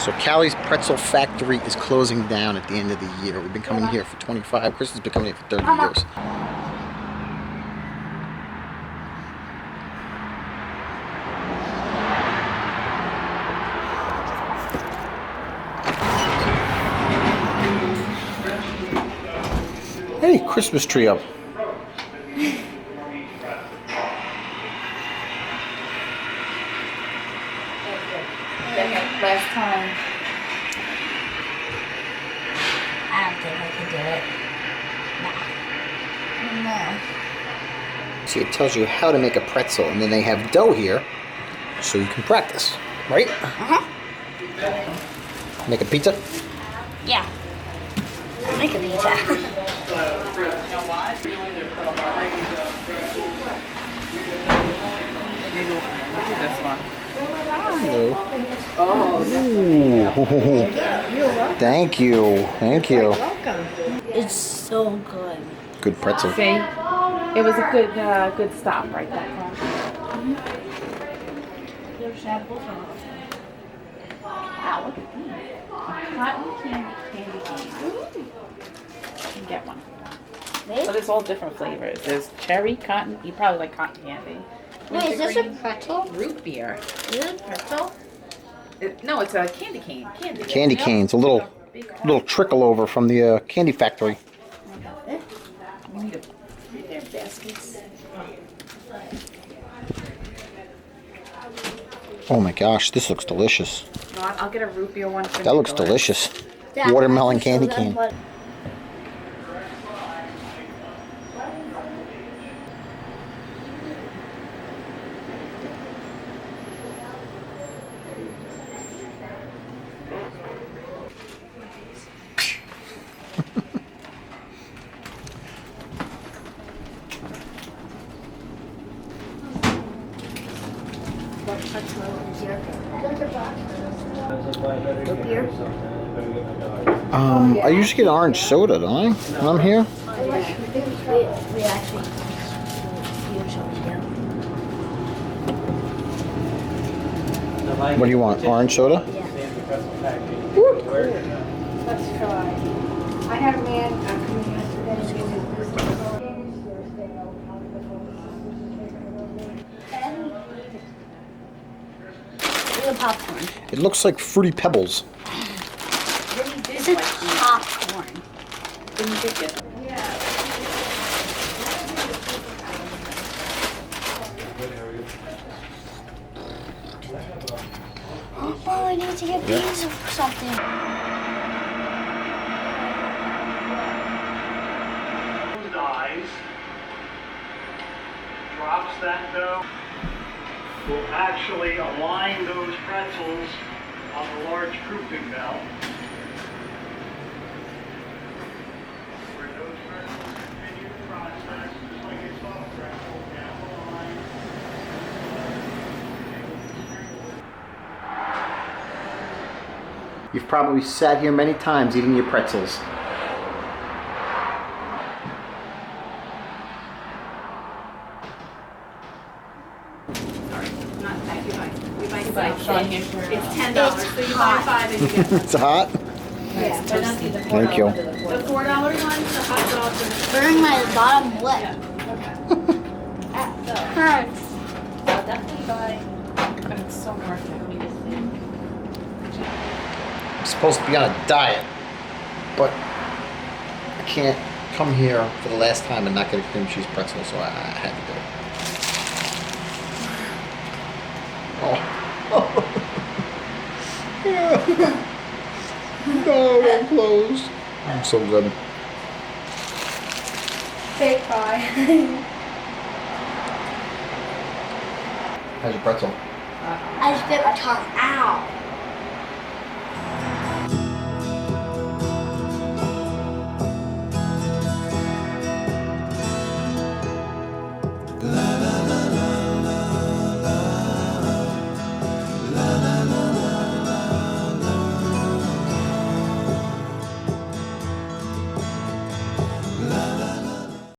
So Callies Pretzel Factory is closing down at the end of the year. We've been coming here for 25. Chris has been coming here for 30 years. Hey, Christmas tree up. Last time. I don't think I could do it. No. See, it tells you how to make a pretzel, and then they have dough here, so you can practice, right? Uh-huh. Make a pizza? Yeah. I'll make a pizza. This one. Hello. Oh, Ooh. Thank you. Thank you. Welcome. It's so good. Good pretzel. see, it was a good stop right there. Wow, look at these. Cotton candy cane. You can get one. But it's all different flavors. There's cherry, cotton. You probably like cotton candy. Wait, is this a pretzel? Root beer. Is it a pretzel? No, it's a candy cane. Candy canes, a little trickle over from the candy factory. We need their baskets. Oh my gosh, this looks delicious. No, I'll get a root beer one for That looks Nicholas. delicious. Yeah, Watermelon that's candy so cane. good. I usually get orange soda, don't I? When I'm here? We actually What do you want? Orange soda? Yeah. Let's try. I had a man coming yesterday. The popcorn. It looks like Fruity Pebbles. This is popcorn. Didn't pick it. Oh, I need to get these or something. Dies, drops that dough, will actually align those pretzels on the large proofing bell. Where those pretzels continue the process, just like a soft pretzel, down the line. You've probably sat here many times eating your pretzels. It's $10, so you buy 5 and you get It's hot? yeah. Thank you. The $4 ones, the hot dogs, and Burn my bottom lip. Hurts. I'll definitely buy. But it's so worth it. I'm supposed to be on a diet, but I can't come here for the last time and not get a cream cheese pretzel, so I had to do it. Oh. No, I'm closed. I'm so good. Fake pie. How's your pretzel? I just bit my tongue. Ow.